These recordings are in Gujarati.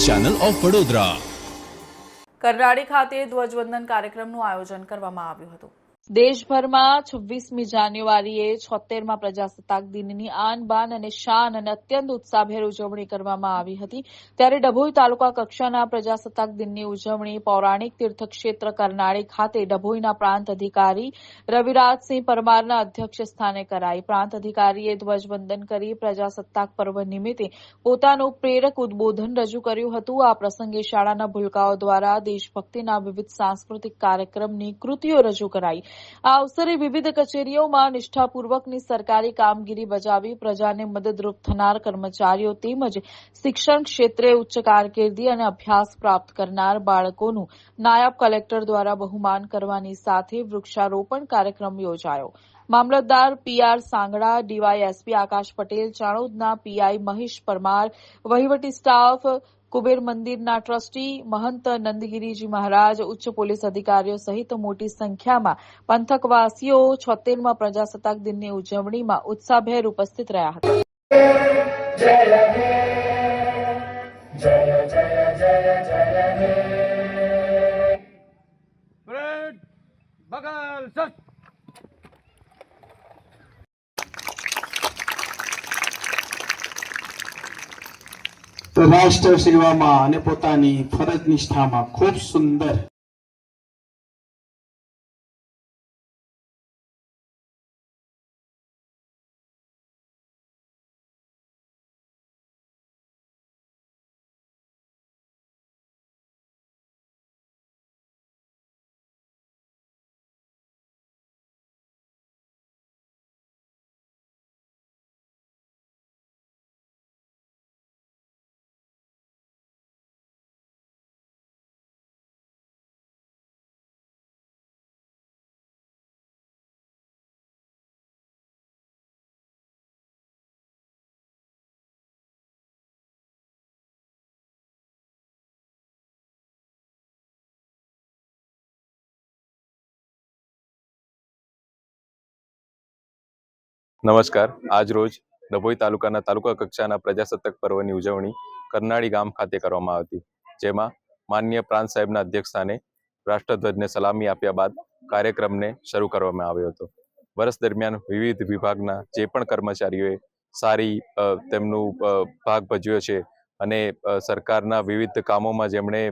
Channel of Vadodara. કરનાળી ખાતે ધ્વજવંદન કાર્યક્રમનું આયોજન કરવામાં આવ્યું હતું। દેશભરમાં 26મી જાન્યુઆરીએ 76મા પ્રજાસત્તાક દિનની આન બાન અને શાન અને અત્યંત ઉત્સાહભેર ઉજવણી કરવામાં આવી હતી। ત્યારે ડભોઈ તાલુકા કક્ષાના પ્રજાસત્તાક દિનની ઉજવણી પૌરાણિક તીર્થક્ષેત્ર કરનાળી ખાતે ડભોઈના પ્રાંત અધિકારી રવિરાજસિંહ પરમારના અધ્યક્ષ સ્થાને કરાઈ। પ્રાંત અધિકારીએ ધ્વજવંદન કરી પ્રજાસત્તાક પર્વ નિમિત્તે પોતાનું પ્રેરક ઉદબોધન રજૂ કર્યું હતું। આ પ્રસંગે શાળાના ભૂલકાઓ દ્વારા દેશભક્તિના વિવિધ સાંસ્કૃતિક કાર્યક્રમની કૃતિઓ રજૂ કરાઈ। આ અવસરે વિવિધ કચેરીઓમાં નિષ્ઠાપૂર્વકની સરકારી કામગીરી બજાવી પ્રજાને મદદરૂપ થનાર કર્મચારીઓ તેમજ શિક્ષણ ક્ષેત્રે ઉચ્ચ કારકિર્દી અને અભ્યાસ પ્રાપ્ત કરનાર બાળકોનું નાયબ કલેક્ટર દ્વારા બહુમાન કરવાની સાથે વૃક્ષારોપણ કાર્યક્રમ યોજાયો। મામલતદાર પીઆર સાંગડા, ડીવાયએસપી આકાશ પટેલ, ચાણોદના પીઆઈ મહેશ પરમાર, વહીવટી સ્ટાફ, કુબેર મંદિરના ટ્રસ્ટી મહંત નંદગીરીજી મહારાજ, ઉચ્ચ પોલીસ અધિકારીઓ સહિત મોટી સંખ્યામાં પંથકવાસીઓ 76મા પ્રજાસત્તાક દિનની ઉજવણીમાં ઉત્સાહભેર ઉપસ્થિત રહ્યા હતા। રાષ્ટ્ર સેવામાં અને પોતાની ફરજ નિષ્ઠામાં ખૂબ સુંદર નમસ્કાર। આજ રોજ ડભોઈ તાલુકાના તાલુકા કક્ષાના પ્રજાસત્તાક પર્વની ઉજવણી કરનાળી ગામ ખાતે કરવામાં આવી હતી। જેમાં માનનીય પ્રાંત સાહેબના અધ્યક્ષસ્થાને રાષ્ટ્રધ્વજને સલામી આપ્યા બાદ કાર્યક્રમને શરૂ કરવામાં આવ્યો હતો। વર્ષ દરમિયાન વિવિધ વિભાગના જે પણ કર્મચારીઓએ સારી તેમનું ભાગ ભજવ્યો છે અને સરકારના વિવિધ કામોમાં જેમણે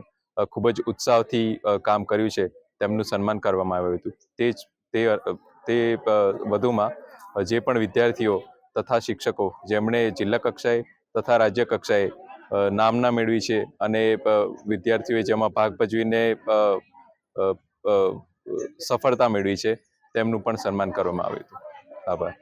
ખૂબ જ ઉત્સાહથી કામ કર્યું છે તેમનું સન્માન કરવામાં આવ્યું હતું। તે વધુમાં જે પણ વિદ્યાર્થીઓ તથા શિક્ષકો જેમણે જિલ્લા કક્ષાએ તથા રાજ્ય કક્ષાએ નામના મેળવી છે અને વિદ્યાર્થીઓએ જેમાં ભાગ ભજવીને સફળતા મેળવી છે તેમનું પણ સન્માન કરવામાં આવ્યું હતું। આભાર।